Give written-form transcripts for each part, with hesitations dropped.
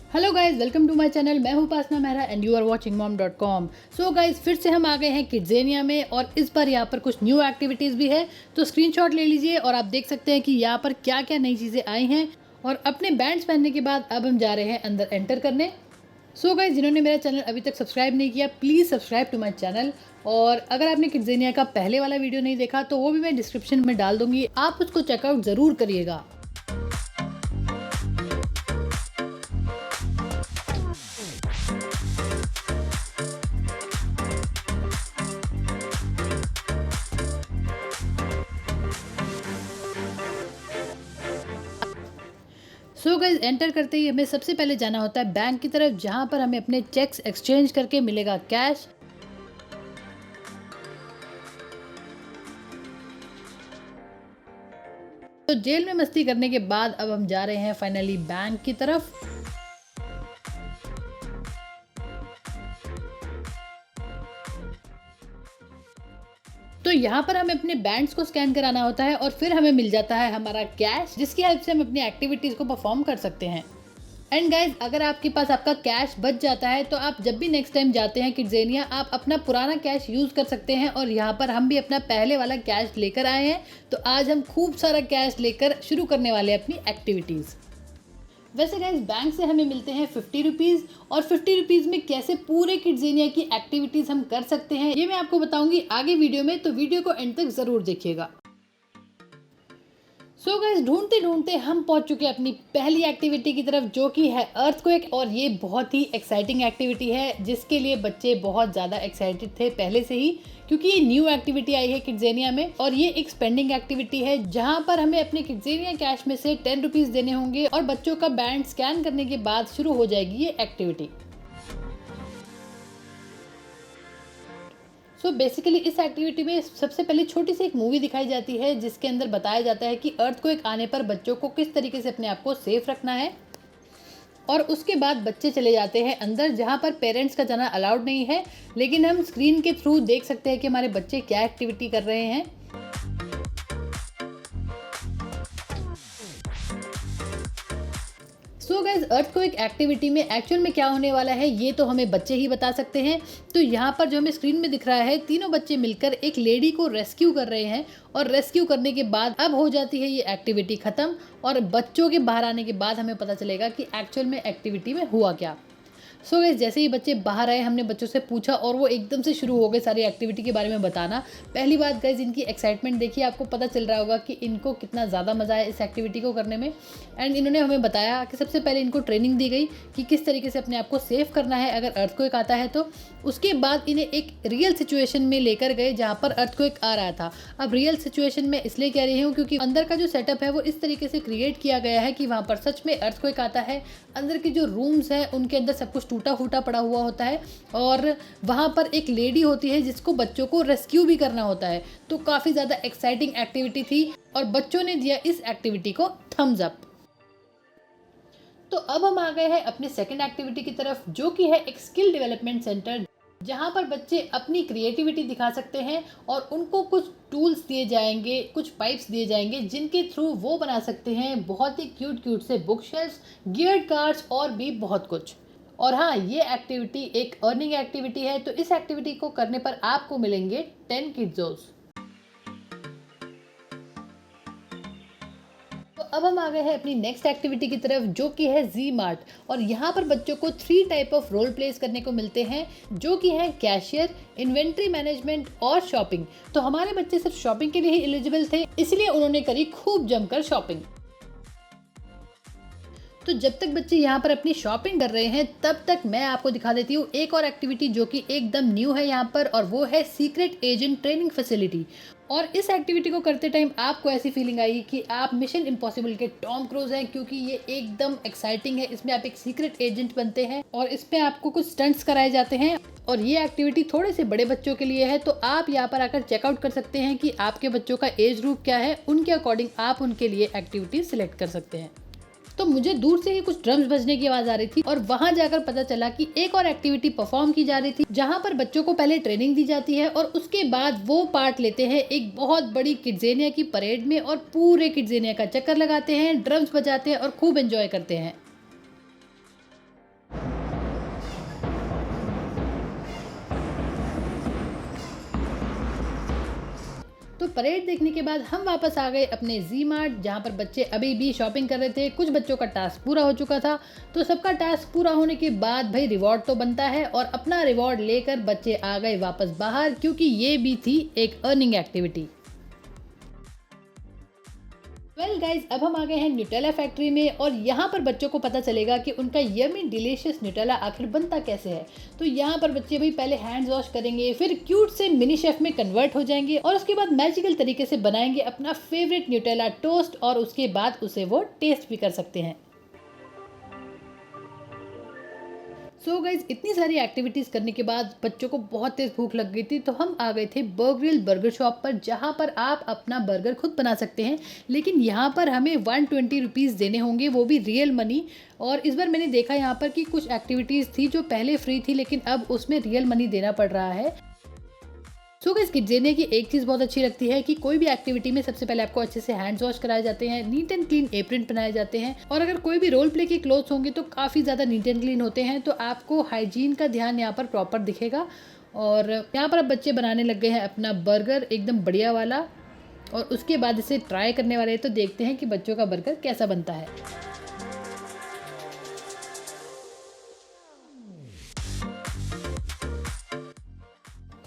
Hello guys, welcome to my channel. मैं हूं Upasana Mehra and you are watching mom.com। So guys, फिर से हम आ गए हैं किड्जेनिया में और इस बार यहाँ पर कुछ न्यू एक्टिविटीज़ भी है। तो स्क्रीनशॉट ले लीजिए और आप देख सकते हैं कि यहाँ पर क्या क्या नई चीज़ें आई हैं। और अपने बैंड्स पहनने के बाद अब हम जा रहे हैं अंदर एंटर करने। सो गाइज, जिन्होंने मेरा चैनल अभी तक सब्सक्राइब नहीं किया, please subscribe to my channel. और अगर आपने किड्जेनिया का पहले वाला वीडियो नहीं देखा तो वो भी मैं डिस्क्रिप्शन में डाल दूंगी, आप उसको चेकआउट ज़रूर करिएगा। सो गाइज, एंटर करते ही हमें सबसे पहले जाना होता है बैंक की तरफ, जहां पर हमें अपने चेक्स एक्सचेंज करके मिलेगा कैश। तो जेल में मस्ती करने के बाद अब हम जा रहे हैं फाइनली बैंक की तरफ। तो यहाँ पर हमें अपने बैंड्स को स्कैन कराना होता है और फिर हमें मिल जाता है हमारा कैश, जिसकी हेल्प से हम अपनी एक्टिविटीज़ को परफॉर्म कर सकते हैं। एंड गाइज, अगर आपके पास आपका कैश बच जाता है तो आप जब भी नेक्स्ट टाइम जाते हैं किड्जेनिया, आप अपना पुराना कैश यूज़ कर सकते हैं। और यहाँ पर हम भी अपना पहले वाला कैश लेकर आए हैं, तो आज हम खूब सारा कैश लेकर शुरू करने वाले हैं अपनी एक्टिविटीज़। वैसे गाइज, बैंक से हमें मिलते हैं 50 रुपीज़ और 50 रुपीज़ में कैसे पूरे किड्जेनिया की एक्टिविटीज़ हम कर सकते हैं ये मैं आपको बताऊंगी आगे वीडियो में, तो वीडियो को एंड तक ज़रूर देखिएगा। सो गाइस, ढूंढते ढूंढते हम पहुंच चुके हैं अपनी पहली एक्टिविटी की तरफ, जो कि है अर्थक्वेक। और ये बहुत ही एक्साइटिंग एक्टिविटी है, जिसके लिए बच्चे बहुत ज़्यादा एक्साइटेड थे पहले से ही, क्योंकि ये न्यू एक्टिविटी आई है किड्जेनिया में। और ये एक स्पेंडिंग एक्टिविटी है, जहां पर हमें अपने किड्जेनिया कैश में से 10 रुपीज़ देने होंगे और बच्चों का बैंड स्कैन करने के बाद शुरू हो जाएगी ये एक्टिविटी। सो बेसिकली इस एक्टिविटी में सबसे पहले छोटी सी एक मूवी दिखाई जाती है, जिसके अंदर बताया जाता है कि अर्थक्वेक आने पर बच्चों को किस तरीके से अपने आप को सेफ रखना है। और उसके बाद बच्चे चले जाते हैं अंदर, जहां पर पेरेंट्स का जाना अलाउड नहीं है, लेकिन हम स्क्रीन के थ्रू देख सकते हैं कि हमारे बच्चे क्या एक्टिविटी कर रहे हैं। सो गाइज, अर्थक्वेक एक्टिविटी में एक्चुअल में क्या होने वाला है ये तो हमें बच्चे ही बता सकते हैं। तो यहाँ पर जो हमें स्क्रीन में दिख रहा है, तीनों बच्चे मिलकर एक लेडी को रेस्क्यू कर रहे हैं। और रेस्क्यू करने के बाद अब हो जाती है ये एक्टिविटी ख़त्म, और बच्चों के बाहर आने के बाद हमें पता चलेगा कि एक्चुअल में एक्टिविटी में हुआ क्या। सो गाइस, जैसे ही बच्चे बाहर आए, हमने बच्चों से पूछा और वो एकदम से शुरू हो गए सारी एक्टिविटी के बारे में बताना। पहली बात गाइस, इनकी एक्साइटमेंट देखिए, आपको पता चल रहा होगा कि इनको कितना ज़्यादा मज़ा आया इस एक्टिविटी को करने में। एंड इन्होंने हमें बताया कि सबसे पहले इनको ट्रेनिंग दी गई कि किस तरीके से अपने आप को सेव करना है अगर अर्थक्वेक आता है तो। उसके बाद इन्हें एक रियल सिचुएशन में लेकर गए जहाँ पर अर्थक्वेक आ रहा था। अब रियल सिचुएशन में इसलिए कह रही हूँ क्योंकि अंदर का जो सेटअप है वो इस तरीके से क्रिएट किया गया है कि वहाँ पर सच में अर्थक्वेक आता है। अंदर के जो रूम्स हैं उनके अंदर सब कुछ टूटा फूटा पड़ा हुआ होता है, और वहाँ पर एक लेडी होती है जिसको बच्चों को रेस्क्यू भी करना होता है। तो काफ़ी ज़्यादा एक्साइटिंग एक्टिविटी थी और बच्चों ने दिया इस एक्टिविटी को थम्स अप। तो अब हम आ गए हैं अपने सेकंड एक्टिविटी की तरफ, जो कि है एक स्किल डेवलपमेंट सेंटर, जहाँ पर बच्चे अपनी क्रिएटिविटी दिखा सकते हैं और उनको कुछ टूल्स दिए जाएंगे, कुछ पाइप्स दिए जाएंगे, जिनके थ्रू वो बना सकते हैं बहुत ही क्यूट क्यूट से बुक शेल्फ्स, गियर्ड कार्ड्स और भी बहुत कुछ। और हाँ, ये एक्टिविटी एक अर्निंग एक्टिविटी है, तो इस एक्टिविटी को करने पर आपको मिलेंगे 10 किड्जोस। तो अब हम आ गए हैं अपनी नेक्स्ट एक्टिविटी की तरफ, जो कि है जी मार्ट। और यहाँ पर बच्चों को 3 टाइप ऑफ रोल प्लेस करने को मिलते हैं, जो कि हैं कैशियर, इन्वेंट्री मैनेजमेंट और शॉपिंग। तो हमारे बच्चे सिर्फ शॉपिंग के लिए ही एलिजिबल थे, इसलिए उन्होंने करी खूब जमकर शॉपिंग। तो जब तक बच्चे यहाँ पर अपनी शॉपिंग कर रहे हैं, तब तक मैं आपको दिखा देती हूँ एक और एक्टिविटी जो कि एकदम न्यू है यहाँ पर, और वो है सीक्रेट एजेंट ट्रेनिंग फैसिलिटी। और इस एक्टिविटी को करते टाइम आपको ऐसी फीलिंग आएगी कि आप मिशन इम्पॉसिबल के टॉम क्रूज हैं, क्योंकि ये एकदम एक्साइटिंग है। इसमें आप एक सीक्रेट एजेंट बनते हैं और इसमें आपको कुछ स्टंट्स कराए जाते हैं। और ये एक्टिविटी थोड़े से बड़े बच्चों के लिए है, तो आप यहाँ पर आकर चेकआउट कर सकते हैं कि आपके बच्चों का एज ग्रुप क्या है, उनके अकॉर्डिंग आप उनके लिए एक्टिविटी सिलेक्ट कर सकते हैं। तो मुझे दूर से ही कुछ ड्रम्स बजने की आवाज आ रही थी और वहां जाकर पता चला कि एक और एक्टिविटी परफॉर्म की जा रही थी, जहां पर बच्चों को पहले ट्रेनिंग दी जाती है और उसके बाद वो पार्ट लेते हैं एक बहुत बड़ी किड्जेनिया की परेड में और पूरे किड्जेनिया का चक्कर लगाते हैं, ड्रम्स बजाते हैं और खूब एंजॉय करते हैं। तो परेड देखने के बाद हम वापस आ गए अपने जी मार्ट, जहाँ पर बच्चे अभी भी शॉपिंग कर रहे थे। कुछ बच्चों का टास्क पूरा हो चुका था, तो सबका टास्क पूरा होने के बाद भाई रिवॉर्ड तो बनता है, और अपना रिवॉर्ड लेकर बच्चे आ गए वापस बाहर, क्योंकि ये भी थी एक अर्निंग एक्टिविटी। वेल गाइज, अब हम आ गए हैं न्यूटेला फैक्ट्री में, और यहाँ पर बच्चों को पता चलेगा कि उनका यमी डिलीशियस न्यूटेला आखिर बनता कैसे है। तो यहाँ पर बच्चे भी पहले हैंड्स वॉश करेंगे, फिर क्यूट से मिनी शेफ में कन्वर्ट हो जाएंगे और उसके बाद मैजिकल तरीके से बनाएंगे अपना फेवरेट न्यूटेला टोस्ट, और उसके बाद उसे वो टेस्ट भी कर सकते हैं। सो गाइज, इतनी सारी एक्टिविटीज़ करने के बाद बच्चों को बहुत तेज़ भूख लग गई थी, तो हम आ गए थे बर्गरिल बर्गर शॉप पर, जहाँ पर आप अपना बर्गर खुद बना सकते हैं। लेकिन यहाँ पर हमें 120 रुपीज़ देने होंगे, वो भी रियल मनी। और इस बार मैंने देखा यहाँ पर कि कुछ एक्टिविटीज़ थी जो पहले फ्री थी, लेकिन अब उसमें रियल मनी देना पड़ रहा है। सो गाइस, किड्जेनिया की एक चीज़ बहुत अच्छी लगती है कि कोई भी एक्टिविटी में सबसे पहले आपको अच्छे से हैंड्स वॉश कराए जाते हैं, नीट एंड क्लीन एप्रन बनाए जाते हैं, और अगर कोई भी रोल प्ले के क्लोथ्स होंगे तो काफ़ी ज़्यादा नीट एंड क्लीन होते हैं। तो आपको हाइजीन का ध्यान यहाँ पर प्रॉपर दिखेगा। और यहाँ पर अब बच्चे बनाने लग गए हैं अपना बर्गर एकदम बढ़िया वाला, और उसके बाद इसे ट्राई करने वाले हैं। तो देखते हैं कि बच्चों का बर्गर कैसा बनता है।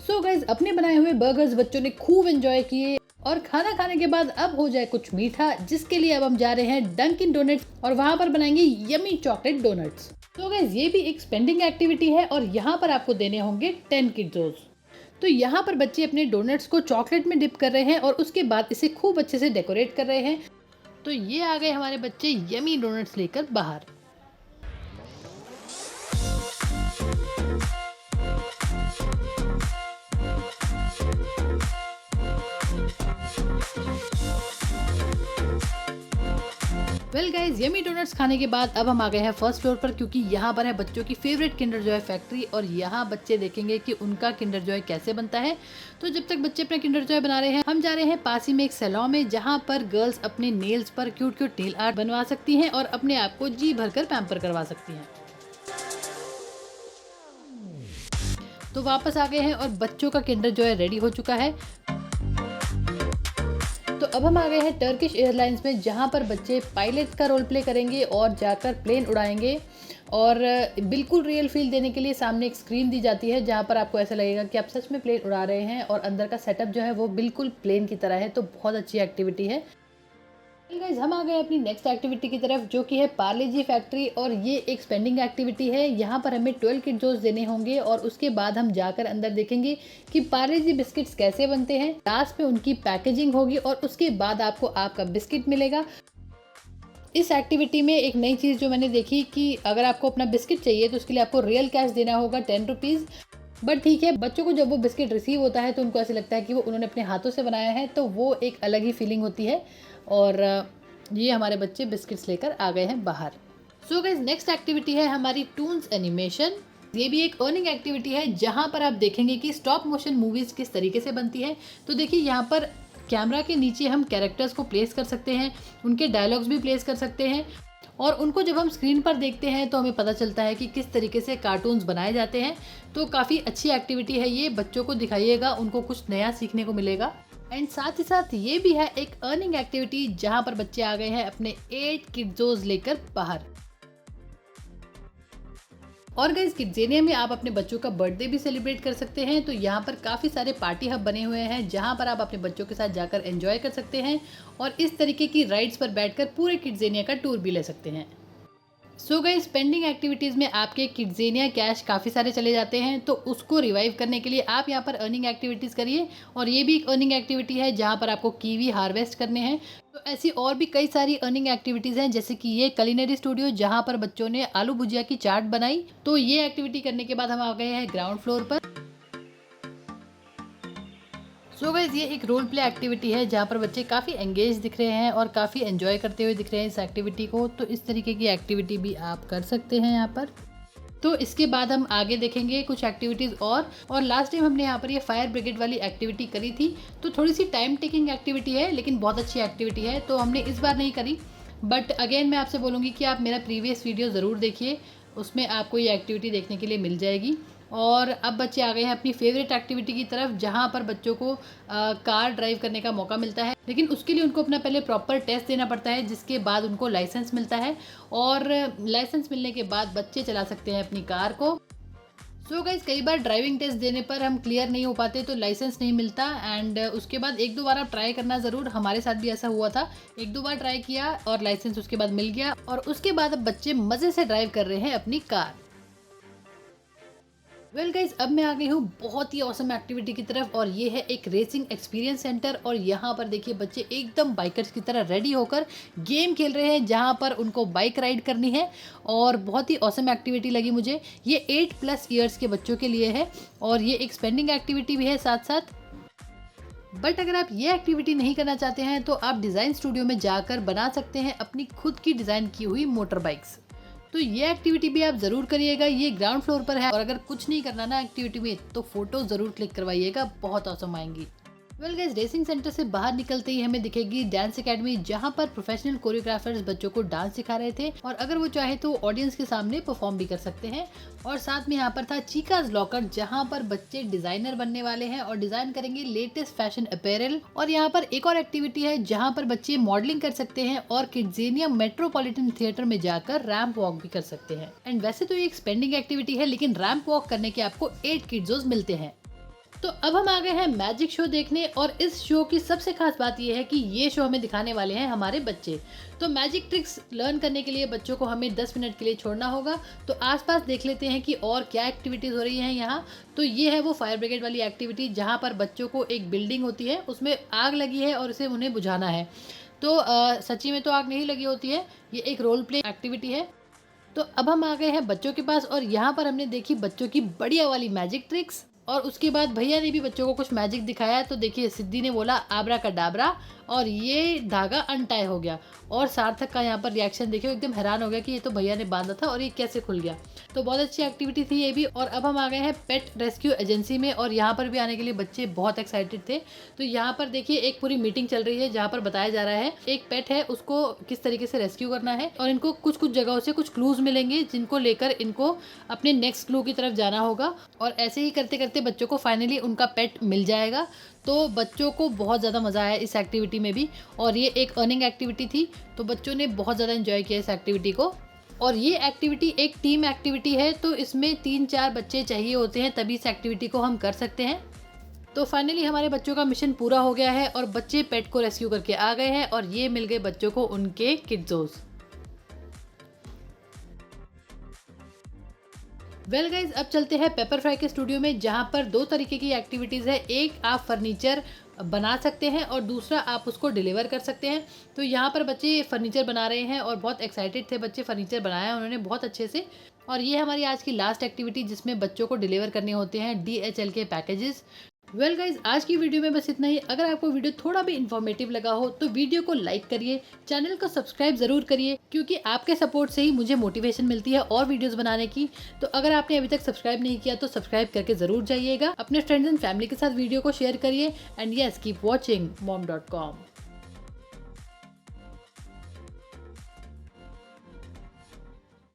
सो गाइज, अपने बनाए हुए बर्गर्स बच्चों ने खूब एंजॉय किए, और खाना खाने के बाद अब हो जाए कुछ मीठा, जिसके लिए अब हम जा रहे हैं डंकिन डोनट्स, और वहां पर बनाएंगे यमी चॉकलेट डोनट्स। तो गाइज, ये भी एक स्पेंडिंग एक्टिविटी है, और यहाँ पर आपको देने होंगे 10 किड्स। तो यहाँ पर बच्चे अपने डोनट्स को चॉकलेट में डिप कर रहे हैं और उसके बाद इसे खूब अच्छे से डेकोरेट कर रहे हैं। तो ये आ गए हमारे बच्चे यमी डोनट्स लेकर बाहर। वेल गाइज, यमी डोनट्स खाने के बाद अब हम आ गए हैं फर्स्ट फ्लोर पर, क्योंकि यहाँ पर है बच्चों की फेवरेट किंडर जॉय फैक्ट्री, और यहाँ बच्चे देखेंगे कि उनका किंडर जॉय कैसे बनता है। तो जब तक बच्चे अपना किंडर जॉय बना रहे हैं, हम जा रहे हैं पास ही में एक सैलून में, जहाँ पर गर्ल्स अपने नेल्स पर क्यूट क्यूट नेल आर्ट बनवा सकती हैं और अपने आप को जी भरकर पैम्पर करवा सकती हैं। तो वापस आ गए हैं और बच्चों का किंडर जॉय रेडी हो चुका है। तो अब हम आ गए हैं टर्किश एयरलाइंस में, जहाँ पर बच्चे पायलट का रोल प्ले करेंगे और जाकर प्लेन उड़ाएंगे। और बिल्कुल रियल फील देने के लिए सामने एक स्क्रीन दी जाती है, जहाँ पर आपको ऐसा लगेगा कि आप सच में प्लेन उड़ा रहे हैं, और अंदर का सेटअप जो है वो बिल्कुल प्लेन की तरह है। तो बहुत अच्छी एक्टिविटी है। गाइस, हम आ गए अपनी नेक्स्ट एक्टिविटी की तरफ, जो कि है पार्ले जी फैक्ट्री, और ये एक स्पेंडिंग एक्टिविटी है। यहाँ पर हमें 12 किड्स देने होंगे, और उसके बाद हम जाकर अंदर देखेंगे कि पार्ले जी बिस्किट्स कैसे बनते हैं। लास्ट में उनकी पैकेजिंग होगी और उसके बाद आपको आपका बिस्किट मिलेगा। इस एक्टिविटी में एक नई चीज़ जो मैंने देखी कि अगर आपको अपना बिस्किट चाहिए तो उसके लिए आपको रियल कैश देना होगा 10 रुपीज़। बट ठीक है, बच्चों को जब वो बिस्किट रिसीव होता है तो उनको ऐसे लगता है कि वो उन्होंने अपने हाथों से बनाया है, तो वो एक अलग ही फीलिंग होती है। और ये हमारे बच्चे बिस्किट्स लेकर आ गए हैं बाहर। सो गाइस, नेक्स्ट एक्टिविटी है हमारी टून्स एनिमेशन। ये भी एक अर्निंग एक्टिविटी है, जहाँ पर आप देखेंगे कि स्टॉप मोशन मूवीज़ किस तरीके से बनती है। तो देखिए, यहाँ पर कैमरा के नीचे हम कैरेक्टर्स को प्लेस कर सकते हैं, उनके डायलॉग्स भी प्लेस कर सकते हैं, और उनको जब हम स्क्रीन पर देखते हैं तो हमें पता चलता है कि किस तरीके से कार्टून्स बनाए जाते हैं। तो काफ़ी अच्छी एक्टिविटी है ये, बच्चों को दिखाइएगा, उनको कुछ नया सीखने को मिलेगा। एंड साथ ही साथ ये भी है एक अर्निंग एक्टिविटी, जहाँ पर बच्चे आ गए हैं अपने 8 किड्स लेकर बाहर। और गाइस, किड्जेनिया में आप अपने बच्चों का बर्थडे भी सेलिब्रेट कर सकते हैं। तो यहाँ पर काफ़ी सारे पार्टी हब बने हुए हैं, जहाँ पर आप अपने बच्चों के साथ जाकर एंजॉय कर सकते हैं, और इस तरीके की राइड्स पर बैठकर पूरे किड्जेनिया का टूर भी ले सकते हैं। सो गाइस, स्पेंडिंग एक्टिविटीज़ में आपके किड्जेनिया कैश काफ़ी सारे चले जाते हैं, तो उसको रिवाइव करने के लिए आप यहाँ पर अर्निंग एक्टिविटीज़ करिए। और ये भी एक अर्निंग एक्टिविटी है, जहाँ पर आपको कीवी हार्वेस्ट करने हैं। तो ऐसी और भी कई सारी अर्निंग एक्टिविटीज़ हैं, जैसे कि ये कुलिनरी स्टूडियो, जहाँ पर बच्चों ने आलू भुजिया की चाट बनाई। तो ये एक्टिविटी करने के बाद हम आ गए हैं ग्राउंड फ्लोर पर। सो गाइस ये एक रोल प्ले एक्टिविटी है जहाँ पर बच्चे काफ़ी एंगेज दिख रहे हैं और काफ़ी एंजॉय करते हुए दिख रहे हैं इस एक्टिविटी को। तो इस तरीके की एक्टिविटी भी आप कर सकते हैं यहाँ पर। तो इसके बाद हम आगे देखेंगे कुछ एक्टिविटीज़ और लास्ट टाइम हमने यहाँ पर ये फायर ब्रिगेड वाली एक्टिविटी करी थी। तो थोड़ी सी टाइम टेकिंग एक्टिविटी है लेकिन बहुत अच्छी एक्टिविटी है, तो हमने इस बार नहीं करी। बट अगेन मैं आपसे बोलूँगी कि आप मेरा प्रीवियस वीडियो ज़रूर देखिए, उसमें आपको ये एक्टिविटी देखने के लिए मिल जाएगी। और अब बच्चे आ गए हैं अपनी फेवरेट एक्टिविटी की तरफ, जहाँ पर बच्चों को कार ड्राइव करने का मौका मिलता है, लेकिन उसके लिए उनको अपना पहले प्रॉपर टेस्ट देना पड़ता है, जिसके बाद उनको लाइसेंस मिलता है। और लाइसेंस मिलने के बाद बच्चे चला सकते हैं अपनी कार को। सो गाइस कई बार ड्राइविंग टेस्ट देने पर हम क्लियर नहीं हो पाते तो लाइसेंस नहीं मिलता, एंड उसके बाद एक दो बार आप ट्राई करना ज़रूर। हमारे साथ भी ऐसा हुआ था, एक दो बार ट्राई किया और लाइसेंस उसके बाद मिल गया, और उसके बाद अब बच्चे मज़े से ड्राइव कर रहे हैं अपनी कार। वेल गाइज अब मैं आ गई हूँ बहुत ही औसम एक्टिविटी की तरफ, और ये है एक रेसिंग एक्सपीरियंस सेंटर। और यहाँ पर देखिए बच्चे एकदम बाइकर्स की तरह रेडी होकर गेम खेल रहे हैं, जहाँ पर उनको बाइक राइड करनी है। और बहुत ही औसम एक्टिविटी लगी मुझे। ये 8+ ईयर्स के बच्चों के लिए है, और ये एक स्पेंडिंग एक्टिविटी भी है साथ साथ। बट अगर आप ये एक्टिविटी नहीं करना चाहते हैं तो आप डिज़ाइन स्टूडियो में जाकर बना सकते हैं अपनी खुद की डिज़ाइन की हुई मोटर बाइक्स। तो ये एक्टिविटी भी आप ज़रूर करिएगा। ये ग्राउंड फ्लोर पर है, और अगर कुछ नहीं करना ना एक्टिविटी में तो फोटो ज़रूर क्लिक करवाइएगा, बहुत औसम आएंगी। वेल गाइस रेसिंग सेंटर से बाहर निकलते ही हमें दिखेगी डांस एकेडमी, जहां पर प्रोफेशनल कोरियोग्राफर्स बच्चों को डांस सिखा रहे थे, और अगर वो चाहे तो ऑडियंस के सामने परफॉर्म भी कर सकते हैं। और साथ में यहाँ पर था चीकाज लॉकर, जहां पर बच्चे डिजाइनर बनने वाले हैं और डिजाइन करेंगे लेटेस्ट फैशन अपैरल। और यहाँ पर एक और एक्टिविटी है जहाँ पर बच्चे मॉडलिंग कर सकते हैं और किड्जेनिया मेट्रोपॉलिटन थिएटर में जाकर रैंप वॉक भी कर सकते हैं। एंड वैसे तो ये एक स्पेंडिंग एक्टिविटी है, लेकिन रैंप वॉक करने के आपको 8 किड्स मिलते हैं। तो अब हम आ गए हैं मैजिक शो देखने, और इस शो की सबसे खास बात यह है कि ये शो हमें दिखाने वाले हैं हमारे बच्चे। तो मैजिक ट्रिक्स लर्न करने के लिए बच्चों को हमें 10 मिनट के लिए छोड़ना होगा। तो आसपास देख लेते हैं कि और क्या एक्टिविटीज़ हो रही हैं यहाँ। तो ये है वो फायर ब्रिगेड वाली एक्टिविटी, जहाँ पर बच्चों को एक बिल्डिंग होती है, उसमें आग लगी है और उसे उन्हें बुझाना है। तो सच्ची में तो आग नहीं लगी होती है, ये एक रोल प्ले एक्टिविटी है। तो अब हम आ गए हैं बच्चों के पास, और यहाँ पर हमने देखी बच्चों की बढ़िया वाली मैजिक ट्रिक्स। और उसके बाद भैया ने भी बच्चों को कुछ मैजिक दिखाया। तो देखिए सिद्धि ने बोला आबरा का डाबरा, और ये धागा अनटाई हो गया। और सार्थक का यहाँ पर रिएक्शन देखिए, एकदम हैरान हो गया कि ये तो भैया ने बांधा था और ये कैसे खुल गया। तो बहुत अच्छी एक्टिविटी थी ये भी। और अब हम आ गए हैं पेट रेस्क्यू एजेंसी में, और यहाँ पर भी आने के लिए बच्चे बहुत एक्साइटेड थे। तो यहाँ पर देखिए एक पूरी मीटिंग चल रही है, जहाँ पर बताया जा रहा है एक पेट है, उसको किस तरीके से रेस्क्यू करना है, और इनको कुछ कुछ जगहों से कुछ क्लूज मिलेंगे, जिनको लेकर इनको अपने नेक्स्ट क्लू की तरफ जाना होगा। और ऐसे ही करते करते बच्चों को फाइनली उनका पेट मिल जाएगा। तो बच्चों को बहुत ज़्यादा मज़ा आया इस एक्टिविटी में भी, और ये एक अर्निंग एक्टिविटी थी, तो बच्चों ने बहुत ज़्यादा एंजॉय किया इस एक्टिविटी को। और ये एक्टिविटी एक टीम एक्टिविटी है, तो इसमें 3-4 बच्चे चाहिए होते हैं, तभी इस एक्टिविटी को हम कर सकते हैं। तो फाइनली हमारे बच्चों का मिशन पूरा हो गया है, और बच्चे पेट को रेस्क्यू करके आ गए हैं, और ये मिल गए बच्चों को उनके किड्स। वेल गाइज अब चलते हैं पेपर फ्राई के स्टूडियो में, जहाँ पर 2 तरीके की एक्टिविटीज़ है। एक आप फर्नीचर बना सकते हैं, और दूसरा आप उसको डिलीवर कर सकते हैं। तो यहाँ पर बच्चे फर्नीचर बना रहे हैं, और बहुत एक्साइटेड थे बच्चे, फर्नीचर बनाया उन्होंने बहुत अच्छे से। और ये हमारी आज की लास्ट एक्टिविटी, जिसमें बच्चों को डिलीवर करने होते हैं DHL के पैकेजेस। वेल गाइज आज की वीडियो में बस इतना ही। अगर आपको वीडियो थोड़ा भी इन्फॉर्मेटिव लगा हो तो वीडियो को लाइक करिए, चैनल को सब्सक्राइब जरूर करिए, क्योंकि आपके सपोर्ट से ही मुझे मोटिवेशन मिलती है और वीडियोस बनाने की। तो अगर आपने अभी तक सब्सक्राइब नहीं किया तो सब्सक्राइब करके जरूर जाइएगा। अपने फ्रेंड्स एंड फैमिली के साथ वीडियो को शेयर करिए, and yes keep watching mom.com।